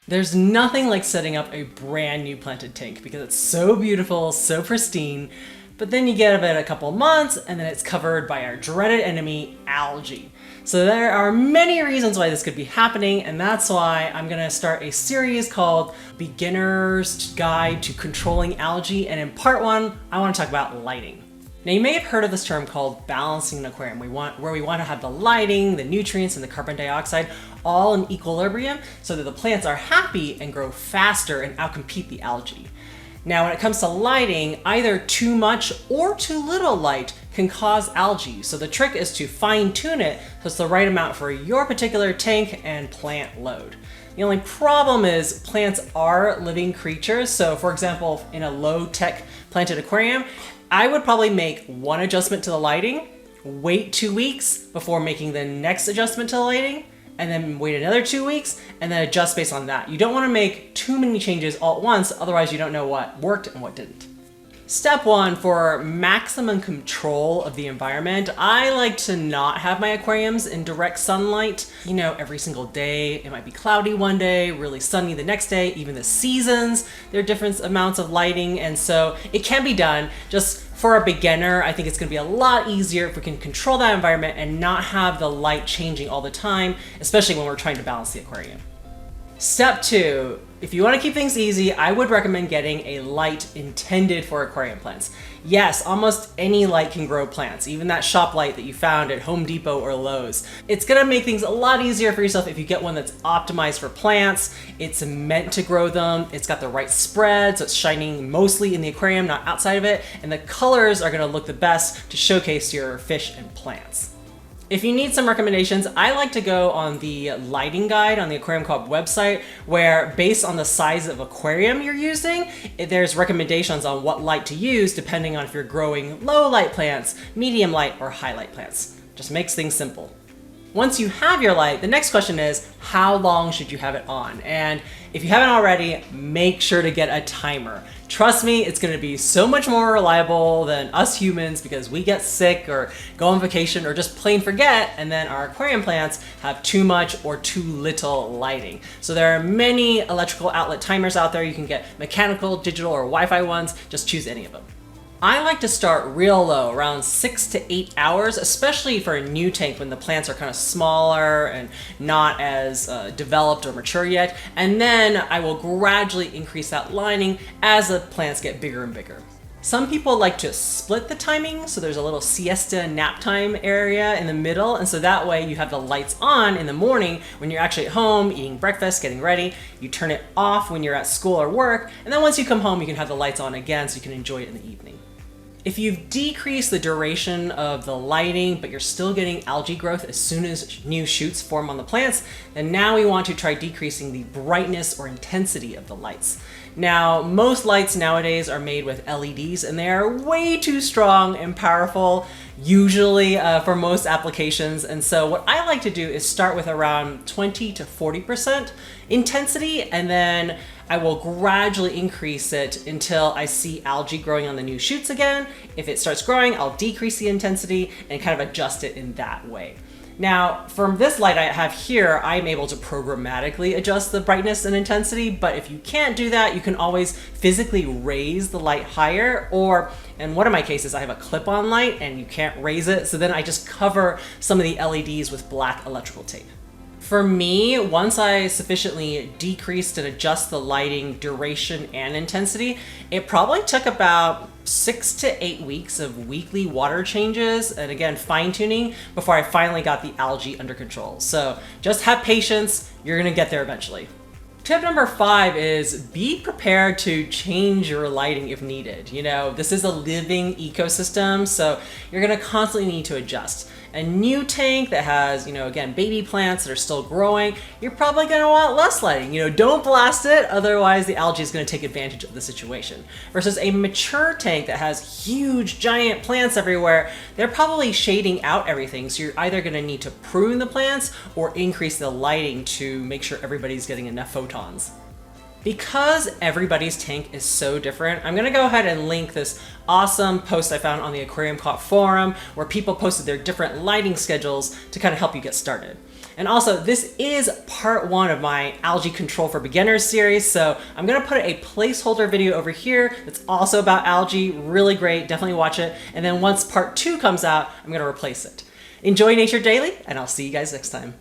There's nothing like setting up a brand new planted tank because it's so beautiful, so pristine, but then you get it a couple months and then it's covered by our dreaded enemy, algae. So there are many reasons why this could be happening, and that's why I'm gonna start a series called Beginner's Guide to Controlling Algae, and in part one, I wanna talk about lighting. Now you may have heard of this term called balancing an aquarium, where we want to have the lighting, the nutrients, and the carbon dioxide all in equilibrium so that the plants are happy and grow faster and outcompete the algae. Now when it comes to lighting, either too much or too little light can cause algae, so the trick is to fine tune it so it's the right amount for your particular tank and plant load. The only problem is plants are living creatures, so for example, in a low-tech planted aquarium, I would probably make one adjustment to the lighting, wait 2 weeks before making the next adjustment to the lighting, and then wait another 2 weeks, and then adjust based on that. You don't want to make too many changes all at once, otherwise you don't know what worked and what didn't. Step one, for maximum control of the environment, I like to not have my aquariums in direct sunlight, every single day. It might be cloudy one day, really sunny the next day, even the seasons, there are different amounts of lighting, and so it can be done. Just for a beginner, I think it's gonna be a lot easier if we can control that environment and not have the light changing all the time, especially when we're trying to balance the aquarium. Step two, if you want to keep things easy, I would recommend getting a light intended for aquarium plants. Yes, almost any light can grow plants, even that shop light that you found at Home Depot or Lowe's. It's gonna make things a lot easier for yourself if you get one that's optimized for plants. It's meant to grow them, it's got the right spread, so it's shining mostly in the aquarium, not outside of it, and the colors are gonna look the best to showcase your fish and plants. If you need some recommendations, I like to go on the lighting guide on the Aquariumcoop website, where based on the size of aquarium you're using, there's recommendations on what light to use depending on if you're growing low light plants, medium light, or high light plants. Just makes things simple. Once you have your light, the next question is, how long should you have it on? And if you haven't already, make sure to get a timer. Trust me, it's gonna be so much more reliable than us humans because we get sick or go on vacation or just plain forget, and then our aquarium plants have too much or too little lighting. So there are many electrical outlet timers out there. You can get mechanical, digital, or Wi-Fi ones. Just choose any of them. I like to start real low, around 6 to 8 hours, especially for a new tank when the plants are kind of smaller and not as developed or mature yet. And then I will gradually increase that lighting as the plants get bigger and bigger. Some people like to split the timing, so there's a little siesta nap time area in the middle, and so that way you have the lights on in the morning when you're actually at home eating breakfast, getting ready. You turn it off when you're at school or work, and then once you come home you can have the lights on again so you can enjoy it in the evening. If you've decreased the duration of the lighting, but you're still getting algae growth as soon as new shoots form on the plants, then now we want to try decreasing the brightness or intensity of the lights. Now, most lights nowadays are made with LEDs, and they are way too strong and powerful, usually for most applications. And so what I like to do is start with around 20 to 40% intensity, and then I will gradually increase it until I see algae growing on the new shoots again. If it starts growing, I'll decrease the intensity and kind of adjust it in that way. Now, from this light I have here, I'm able to programmatically adjust the brightness and intensity, but if you can't do that, you can always physically raise the light higher, or in one of my cases, I have a clip-on light and you can't raise it, so then I just cover some of the LEDs with black electrical tape. For me, once I sufficiently decreased and adjust the lighting duration and intensity, it probably took about 6 to 8 weeks of weekly water changes and again fine-tuning before I finally got the algae under control. So just have patience, you're gonna get there eventually. Tip number 5 is be prepared to change your lighting if needed. This is a living ecosystem, so you're gonna constantly need to adjust. A new tank that has, again, baby plants that are still growing, you're probably gonna want less lighting. Don't blast it, otherwise the algae is gonna take advantage of the situation. Versus a mature tank that has huge, giant plants everywhere, they're probably shading out everything. So you're either gonna need to prune the plants or increase the lighting to make sure everybody's getting enough photons. Because everybody's tank is so different, I'm gonna go ahead and link this awesome post I found on the Aquariumcoop forum where people posted their different lighting schedules to kind of help you get started. And also, this is part 1 of my Algae Control for Beginners series, so I'm gonna put a placeholder video over here that's also about algae, really great, definitely watch it. And then once part 2 comes out, I'm gonna replace it. Enjoy Nature Daily, and I'll see you guys next time.